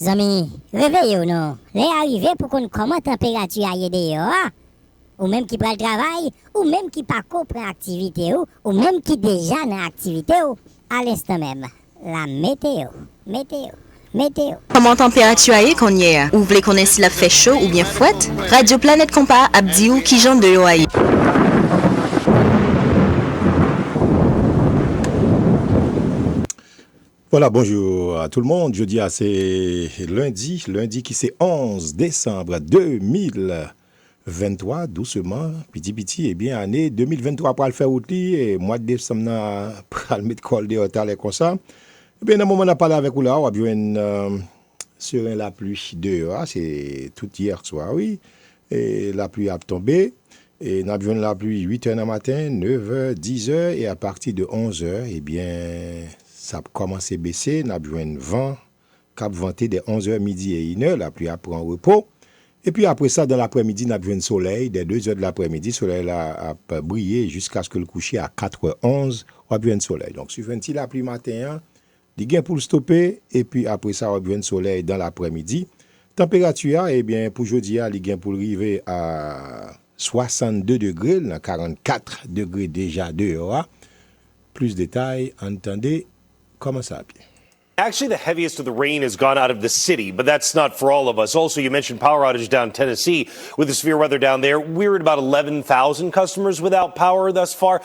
Zami, réveillez-vous non. Les arrivés pour qu'on comment température aille dehors. Ou même qui prend le travail, ou même qui pas prend activité ou même qui déjà dans activité à l'instant même. La météo. Comment température aille qu'on y est? Ou vous voulez connaître si la fait chaud ou bien fouette? Radio Planète Compas abdi ou qui j'en de yo aille. Voilà, bonjour à tout le monde. Jeudi, c'est lundi qui c'est 11 décembre 2023, doucement, petit, et bien année 2023 pour le faire outil, et mois de décembre, pour le mettre col de hôtel comme ça. Et bien, dans le moment où on a parlé avec vous là, on a vu sur la pluie dehors, c'est tout hier soir, oui, et la pluie a tombé. Et nous avons la pluie 8h du matin, 9h, 10h, et à partir de 11h, eh bien, ça a commencé à baisser. Nous avons un vent qui a venté de 11h midi et 1h, la pluie a pris en repos. Et puis après ça, dans l'après-midi, nous avons un soleil, dès 2h de l'après-midi, le soleil a brillé jusqu'à ce que le coucher à 4h11, on a vu un soleil. Donc, suivant la pluie matin, il y a pour le stopper, et puis après ça, on a vu un soleil dans l'après-midi. Température, eh bien, pour aujourd'hui, il y a pour arriver à 62 degrés, 44 degrés déjà dehors. Plus de détails, entendez comment ça va. Actually, the heaviest of the rain has gone out of the city, but that's not for all of us. Also, you mentioned power outage down in Tennessee with the severe weather down there. We're at about 11,000 customers without power thus far.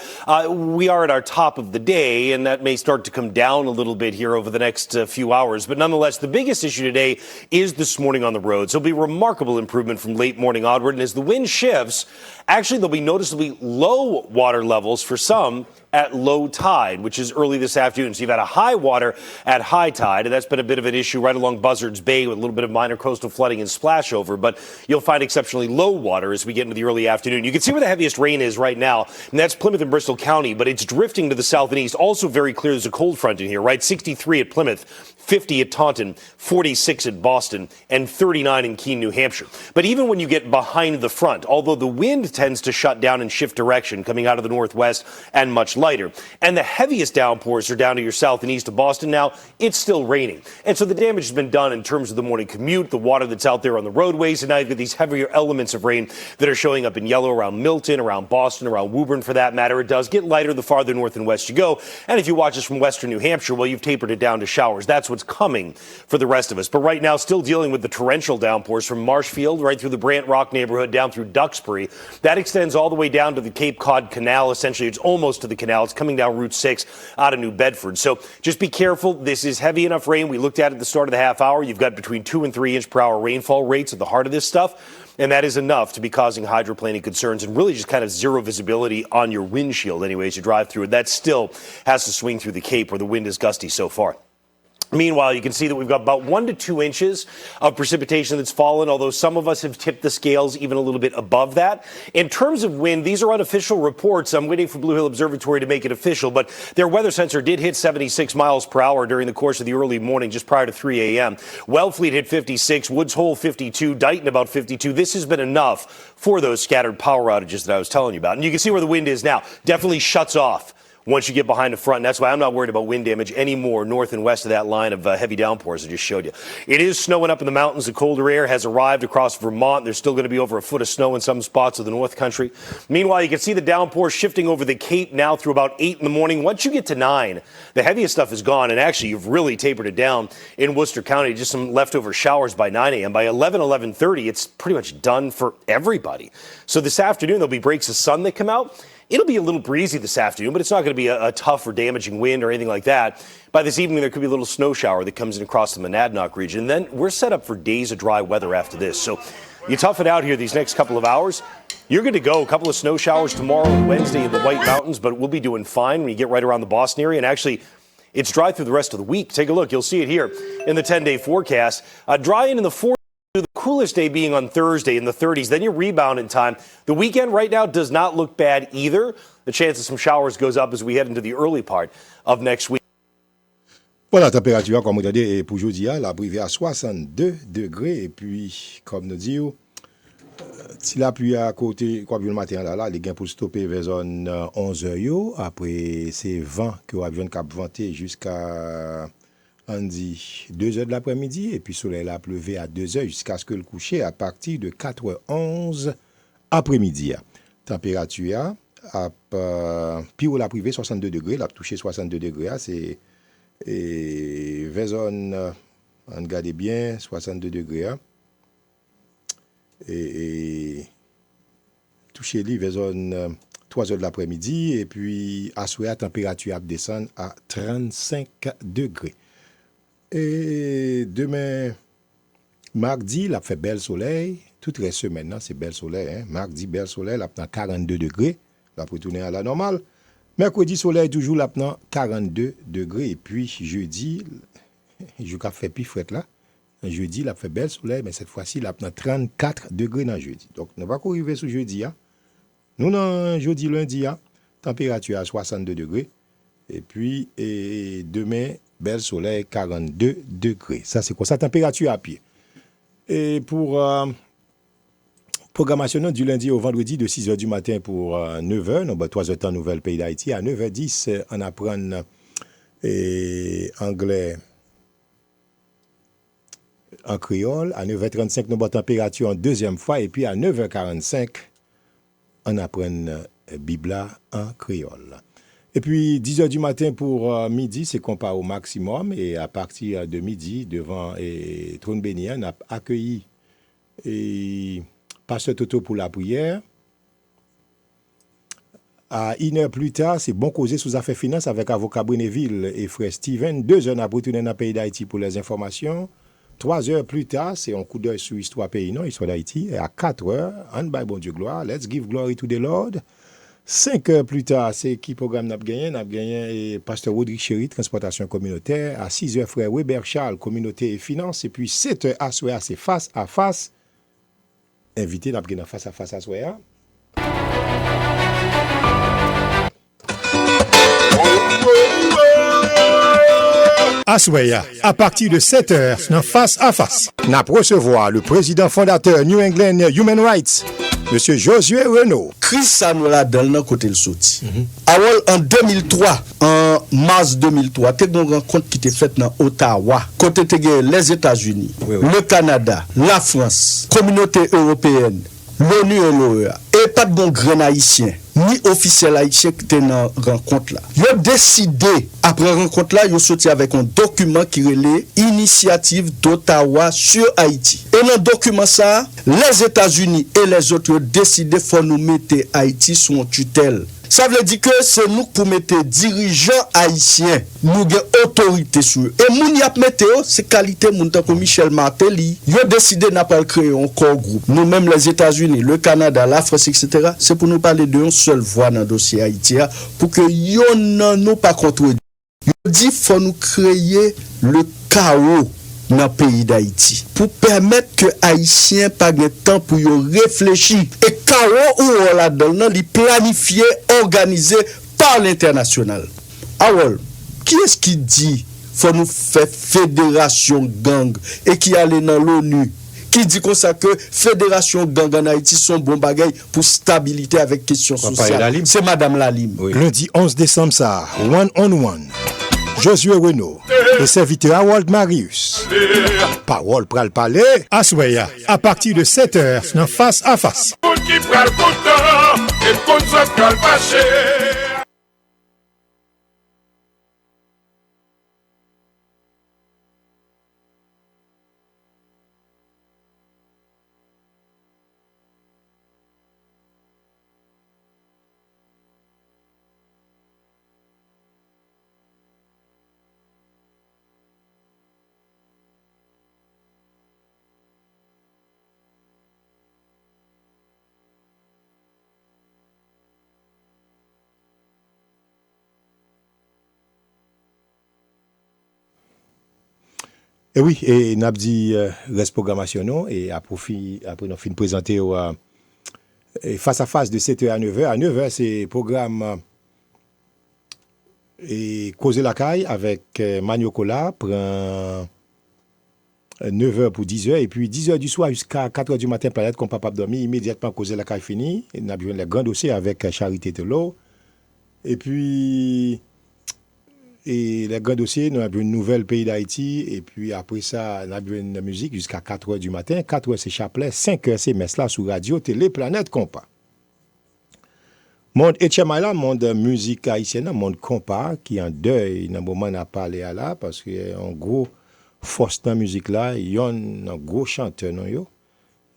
We are at our top of the day, and that may start to come down a little bit here over the next few hours. But nonetheless, the biggest issue today is this morning on the roads. There'll be remarkable improvement from late morning onward, and as the wind shifts, actually there'll be noticeably low water levels for some at low tide, which is early this afternoon. So you've had a high water at high tide, and that's been a bit of an issue right along Buzzards Bay with a little bit of minor coastal flooding and splashover, but you'll find exceptionally low water as we get into the early afternoon. You can see where the heaviest rain is right now, and that's Plymouth and Bristol County, but it's drifting to the south and east. Also very clear there's a cold front in here, right? 63 at Plymouth, 50 at Taunton, 46 at Boston, and 39 in Keene, New Hampshire. But even when you get behind the front, although the wind tends to shut down and shift direction coming out of the northwest and much lighter, and the heaviest downpours are down to your south and east of Boston now, it's still raining. And so the damage has been done in terms of the morning commute, the water that's out there on the roadways, and now you've got these heavier elements of rain that are showing up in yellow around Milton, around Boston, around Woburn for that matter. It does get lighter the farther north and west you go. And if you watch us from western New Hampshire, well, you've tapered it down to showers. That's what's coming for the rest of us. But right now, still dealing with the torrential downpours from Marshfield right through the Brant Rock neighborhood down through Duxbury. That extends all the way down to the Cape Cod Canal. Essentially, it's almost to the canal. It's coming down Route 6 out of New Bedford. So just be careful. This is heavy enough rain. We looked at it at the start of the half hour. You've got between 2 and 3 inch per hour rainfall rates at the heart of this stuff. And that is enough to be causing hydroplaning concerns and really just kind of zero visibility on your windshield anyway as you drive through it. That still has to swing through the Cape where the wind is gusty so far. Meanwhile, you can see that we've got about 1 to 2 inches of precipitation that's fallen, although some of us have tipped the scales even a little bit above that. In terms of wind, these are unofficial reports. I'm waiting for Blue Hill Observatory to make it official, but their weather sensor did hit 76 miles per hour during the course of the early morning, just prior to 3 a.m. Wellfleet hit 56, Woods Hole 52, Dighton about 52. This has been enough for those scattered power outages that I was telling you about. And you can see where the wind is now. Definitely shuts off once you get behind the front. And that's why I'm not worried about wind damage anymore north and west of that line of heavy downpours I just showed you. It is snowing up in the mountains. The colder air has arrived across Vermont. There's still going to be over a foot of snow in some spots of the North Country. Meanwhile, you can see the downpour shifting over the Cape now through about 8 in the morning. Once you get to 9, the heaviest stuff is gone. And actually, you've really tapered it down in Worcester County. Just some leftover showers by 9 a.m. By 11:30, it's pretty much done for everybody. So this afternoon, there'll be breaks of sun that come out. It'll be a little breezy this afternoon, but it's not going to be a tough or damaging wind or anything like that. By this evening, there could be a little snow shower that comes in across the Monadnock region. And then we're set up for days of dry weather after this. So you tough it out here these next couple of hours. You're good to go. A couple of snow showers tomorrow and Wednesday in the White Mountains, but we'll be doing fine when you get right around the Boston area. And actually, it's dry through the rest of the week. Take a look. You'll see it here in the 10-day forecast. Dry in the 40s. The coolest day being on Thursday in the 30s. Then you rebound in time. The weekend right now does not look bad either. The chance of some showers goes up as we head into the early part of next week. Voilà, température, comme vous avez dit, pour aujourd'hui, la privée à 62 degrés. Et puis, comme nous disons, si la pluie à côté, quoi, le matin, là, les gains pour stopper vers zone 11 heures. Après, c'est vent que l'avion cap vanté jusqu'à on dit 2 heures de l'après-midi, et puis le soleil a levé à 2 heures jusqu'à ce que le coucher à partir de 4h11 après-midi. Température à puis où la privée 62 degrés, la touché 62 degrés, c'est vers zone, on regarde bien, 62 degrés. Et touché lui vers zone 3 heures de l'après-midi, et puis à soir, la température descend à 35 degrés. Et demain, mardi, la fait bel soleil. Toute la semaine, c'est bel soleil. Hein? Mardi, bel soleil, la 42 degrés. La retourner à la normale. Mercredi, soleil, toujours la 42 degrés. Et puis, jeudi, je fait plus fret là. Jeudi, la fait bel soleil, mais cette fois-ci, la 34 degrés dans jeudi. Donc, nous va arriver sous jeudi. Hein? Nous, dans jeudi, lundi, hein? Température à 62 degrés. Et puis, demain, bel soleil, 42 degrés. Ça, c'est quoi ça? Température à pied. Et pour programmation du lundi au vendredi de 6h du matin pour 9h, nous avons 3h temps nouvelle pays d'Haïti. À 9h10, on apprend anglais en créole. À 9h35, nous avons température en deuxième fois. Et puis à 9h45, on apprend Bibla en créole. Et puis, 10h du matin pour midi, c'est compas au maximum. Et à partir de midi, devant Trône Béni, on a accueilli Pasteur Toto pour la prière. À 1h plus tard, c'est bon causer sous affaires finances avec avocat Brénéville et frère Steven. 2 heures, on a retourné dans le pays d'Haïti pour les informations. 3 heures plus tard, c'est un coup d'œil sur l'histoire pays, non, l'histoire d'Haïti. Et à 4 heures, on by bon Dieu gloire, let's give glory to the Lord. 5 heures plus tard, c'est qui programme n'a gagné? N'a gagné Pasteur Rodrigue Chéri, transportation communautaire. À 6 heures, frère Weber Charles, communauté et finances. Et puis 7 heures à soir, c'est face à face. Invité, n'a gagné face à face à soir. Asweya, à partir de 7h, dans face à face. N'a recevoir le président fondateur New England Human Rights, Monsieur Josué Renaud. Chris Sanola dans le côté le sorti. En 2003, en mars 2003, tu as une rencontre qui était faite dans Ottawa. Côté les États-Unis, le Canada, la France, communauté européenne, l'ONU et l'OEA. Et pas de bon grand haïtien, ni officiel haïtien qui était dans la rencontre là. Ils ont décidé, après la rencontre là, ils ont sorti avec un document qui relève Initiative d'Ottawa sur Haïti. Et dans le document ça, les États-Unis et les autres ont décidé qu'il faut nous mettre Haïti sous tutelle. Ça veut dire que c'est nous pour mettre dirigeants haïtiens, nous avons autorité sur eux. Et nous y a mettre c'est qualité moun comme Michel Martelly. Ils ont décidé n'a pas créer un corps groupe. Nous-mêmes les États-Unis, le Canada, la France, etc. C'est pour nous parler d'une seule voix dans le dossier haïtien pour que yon n'en pas contredit. Ils dit faut nous créer le chaos dans le pays d'Haïti pour permettre que Haïtiens pas de temps pour y réfléchir et chaos ou là-dedans li planifié organisé par l'international. Alors, qui est-ce qui dit faut nous faire fédération gang et qui allait dans l'ONU qui dit comme ça que fédération gang en Haïti sont bon bagay pour stabilité avec question sociale. C'est madame Lalim. Oui. Lundi 11 décembre ça, one on one. Josué Renaud, le serviteur Harold Marius. Parole pral parler. Asweya, à partir de 7h, dans face à face. Et oui, et n'a dit reste programmation non et après nous fin présenter face à face de 7h à 9h. À 9h, c'est programme et causer la caille avec Magnocola prend 9h pour 10h et puis 10h du soir jusqu'à 4h du matin planète qu'on pas dormir immédiatement causer la caille fini, et n'a besoin le grand dossier avec Charité Telo. Et puis Et les grands dossiers, nous avons une nouvelle pays d'Haïti. Et puis après ça, nous avons une musique jusqu'à 4 h du matin. 4 h c'est Chapelet, 5 h c'est Mesla sur Radio Télé Planète Compas. Monde HMI monde musique haïtienne, monde compas qui en deuil dans le moment n'a parlé à là parce que en gros force dans musique là, il y a un gros chanteur non yo.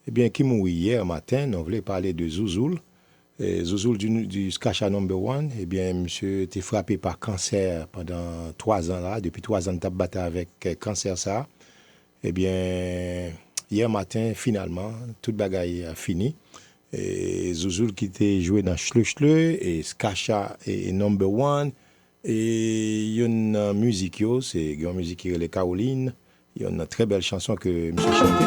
Eh bien qui mourit hier matin, on voulait parler de Zouzoul. Zouzoul du Skacha number 1, eh bien monsieur était frappé par cancer pendant 3 ans là, depuis 3 ans de battu avec cancer ça. Eh bien hier matin finalement toute bagaille a fini. Et Zouzoul qui était joué dans Schleu et Skacha et number 1 et il y a une musique c'est une musique qui est les Caroline, il y a une très belle chanson que monsieur chantait.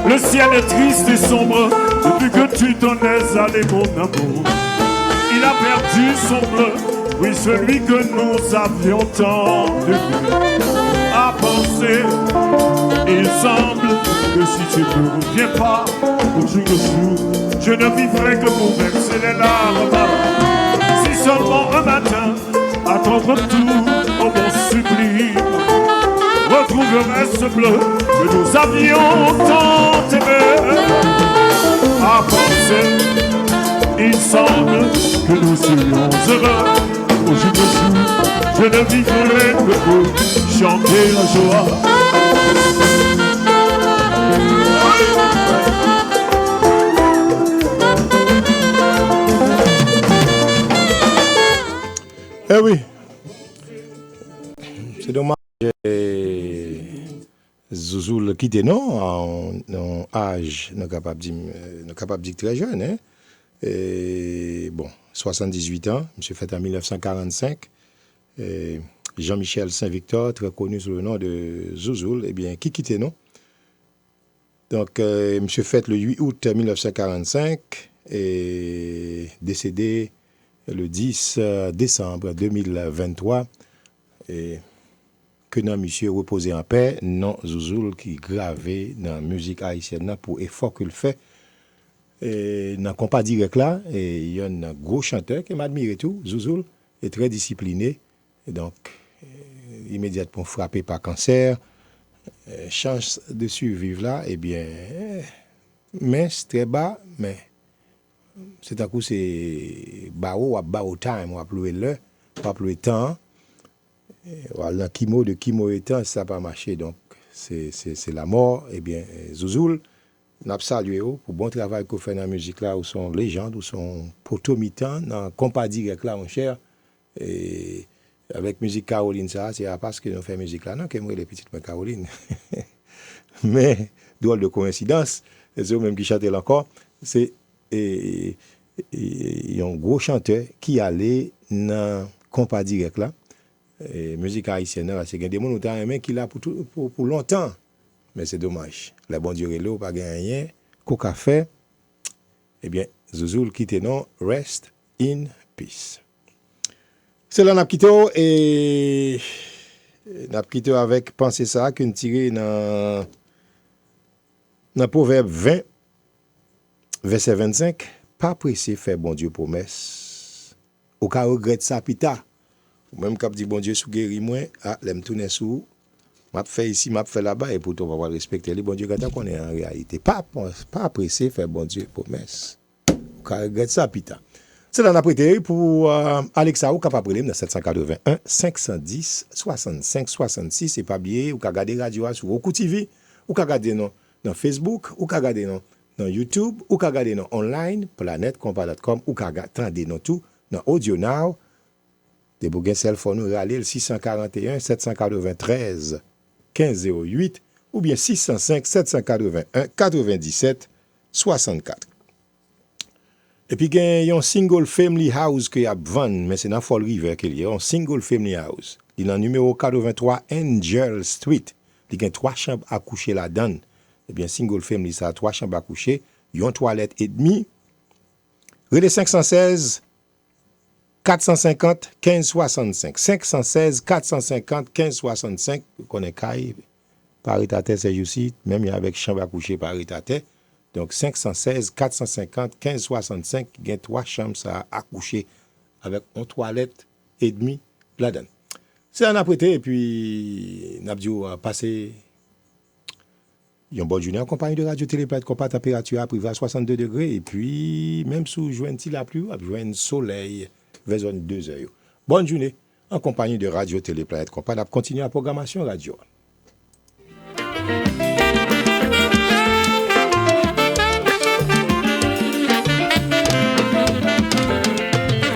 Le ciel est triste et sombre depuis que tu t'en es allé, mon amour. Il a perdu son bleu, oui, celui que nous avions tant de à penser. Il semble que si tu ne reviens pas au jour le jour, je ne vivrai que pour verser les larmes. Si seulement un matin, à ton retour, oh mon sublime, retrouverai ce bleu que nous avions tant aimé. À penser, il semble que nous serions heureux. Au jour le jour, je ne vivrai que pour chanter la joie. Eh oui, c'est dommage. Zouzoul quitté non en âge, nous capable dire très jeune hein. Et bon, 78 ans, monsieur fait en 1945. Et Jean-Michel Saint-Victor, très connu sous le nom de Zouzoul, eh bien qui quitté non. Donc monsieur fait le 8 août 1945 et décédé le 10 décembre 2023 et que non monsieur reposer en paix, non Zouzoul qui gravé dans la musique haïtienne pour effort qu'il fait et dans compas direct là et il y a un gros chanteur qui m'admire tout. Zouzoul est très discipliné et donc immédiatement frappé par cancer, chance de survivre là, eh bien mais c'est très bas, mais c'est à coup c'est bao time, on va plus le, on va plus temps. Voilà, Kimo et temps, ça n'a pas marché, donc c'est la mort. Eh bien, Zouzoul, nous salué pour bon travail qu'on fait dans la musique là, où sont légendes, où sont potomitan, dans le compas direct là, mon cher. Et avec musique Caroline, ça, c'est parce que nous faisons musique là, non, que moi, les petites Caroline. Mais, drôle de coïncidence, c'est eux-mêmes qui chantent encore, c'est il y a un gros chanteur qui allait dans le compas direct là. Et musique haïtienne, c'est qu'il y a des gens qui là pour longtemps. Mais c'est dommage. La bon Dieu est là, pas gagné, qu'au fait. Eh bien, Zouzoul quitte non, rest in peace. C'est là, n'a quitté et n'a quitté avec penser ça, qu'une tirée dans Proverbe 20, verset 25. Pas pressé faire bon Dieu promesse. Au cas regrette ça, pita. Ou même quand dit bon Dieu sous guéri moi, l'aime tourner sous, m'a fait ici, m'a fait là-bas et pourtant on va respecter les bon Dieu quand on est en réalité. Pas pressé faire bon Dieu promesse. Car regrette ça pita. C'est là n'a prêté pour Alexa ou capable de 781 510 65 66 et pas oublier ou ka regarder radio sur Roku TV ou ka regarder dans Facebook ou ka regarder dans YouTube ou ka regarder online planetcompa.com ou ka regarder tout dans Audio Now. Des bouquins cell phone nous râler 641 793 1508 ou bien 605 781 97 64. Et puis il y a un single family house qui a vendu mais c'est dans Fall River qu'il y a un single family house. Il est dans numéro 83 Angel Street. Il y a 3 chambres à coucher là-dedans. Et bien single family ça 3 chambres à coucher, il y a une toilette et demie. Relais 516 450 1565. 516 450 1565. Vous connaissez Caille, Paris-Taté, c'est aussi, même avec chambre à coucher Paris-Taté. Donc 516 450 1565, il y a 3 chambres à coucher avec une toilette et demi là-dedans. C'est un apprêté et puis Nabdio a passé une bonne journée en compagnie de Radio Télé Planète Compas, température à privé à 62 degrés et puis même sous joint-il la pluie, joint soleil vers 2 heures. Bonne journée en compagnie de Radio Télé Planète Compas. On continue la programmation radio.